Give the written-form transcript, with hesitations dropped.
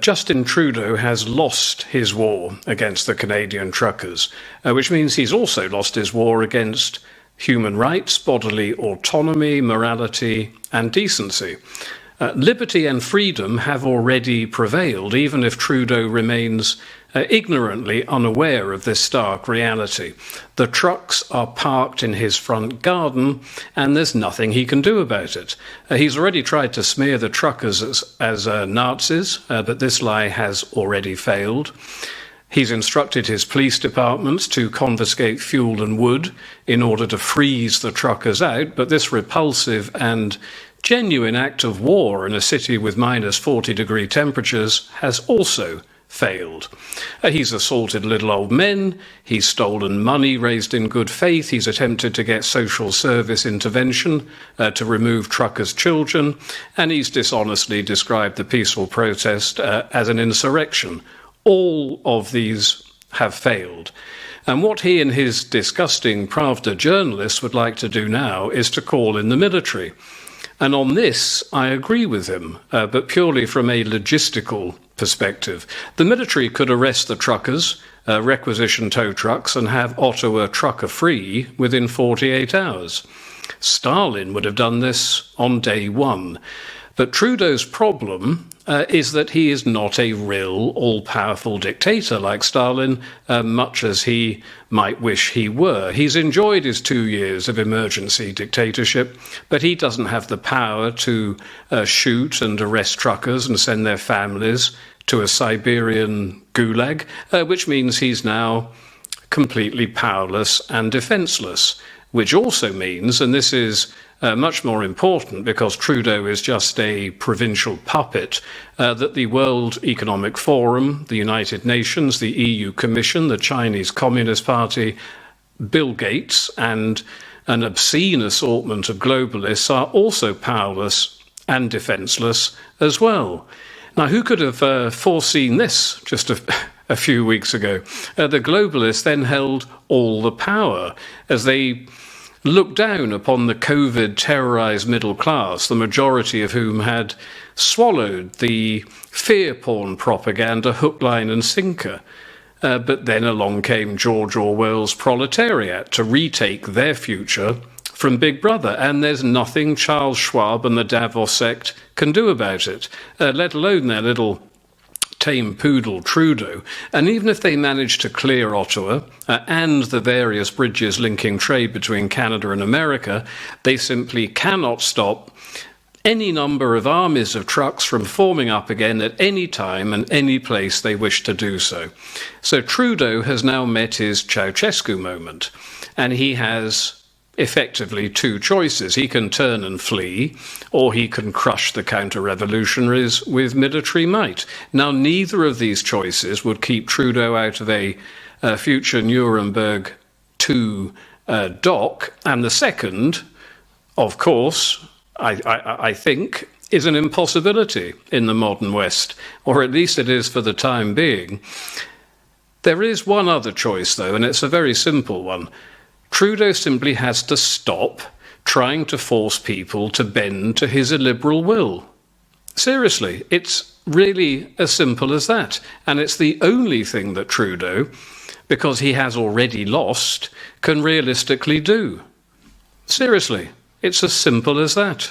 Justin Trudeau has lost his war against the Canadian truckers, which means he's also lost his war against human rights, bodily autonomy, morality, and decency. Liberty and freedom have already prevailed, even if Trudeau remains ignorantly unaware of this stark reality. The trucks are parked in his front garden, and there's nothing he can do about it. He's already tried to smear the truckers as Nazis, but this lie has already failed. He's instructed his police departments to confiscate fuel and wood in order to freeze the truckers out, but this repulsive and genuine act of war in a city with minus 40-degree temperatures has also failed. He's assaulted little old men, he's stolen money raised in good faith, he's attempted to get social service intervention to remove truckers' children, and he's dishonestly described the peaceful protest as an insurrection. All of these have failed. And what he and his disgusting Pravda journalists would like to do now is to call in the military. And on this, I agree with him, but purely from a logistical perspective. The military could arrest the truckers, requisition tow trucks, and have Ottawa trucker-free within 48 hours. Stalin would have done this on day one. But Trudeau's problem is that he is not a real all-powerful dictator like Stalin, much as he might wish he were. He's enjoyed his 2 years of emergency dictatorship, but he doesn't have the power to shoot and arrest truckers and send their families to a Siberian gulag, which means he's now completely powerless and defenseless, which also means, and this is much more important because Trudeau is just a provincial puppet, that the World Economic Forum, the United Nations, the EU Commission, the Chinese Communist Party, Bill Gates, and an obscene assortment of globalists are also powerless and defenseless as well. Now, who could have foreseen this just a few weeks ago? The globalists then held all the power as they looked down upon the COVID-terrorised middle class, the majority of whom had swallowed the fear porn propaganda hook, line and sinker. But then along came George Orwell's proletariat to retake their future from Big Brother, and there's nothing Charles Schwab and the Davos sect can do about it, let alone their little tame poodle Trudeau. And even if they manage to clear Ottawa and the various bridges linking trade between Canada and America, they simply cannot stop any number of armies of trucks from forming up again at any time and any place they wish to do so. So Trudeau has now met his Ceausescu moment, and he has effectively two choices. He can turn and flee, or he can crush the counter-revolutionaries with military might. Now, neither of these choices would keep Trudeau out of a future Nuremberg II dock, and the second, of course, I think, is an impossibility in the modern West, or at least it is for the time being. There is one other choice, though, and it's a very simple one. Trudeau simply has to stop trying to force people to bend to his illiberal will. Seriously, it's really as simple as that. And it's the only thing that Trudeau, because he has already lost, can realistically do. Seriously, it's as simple as that.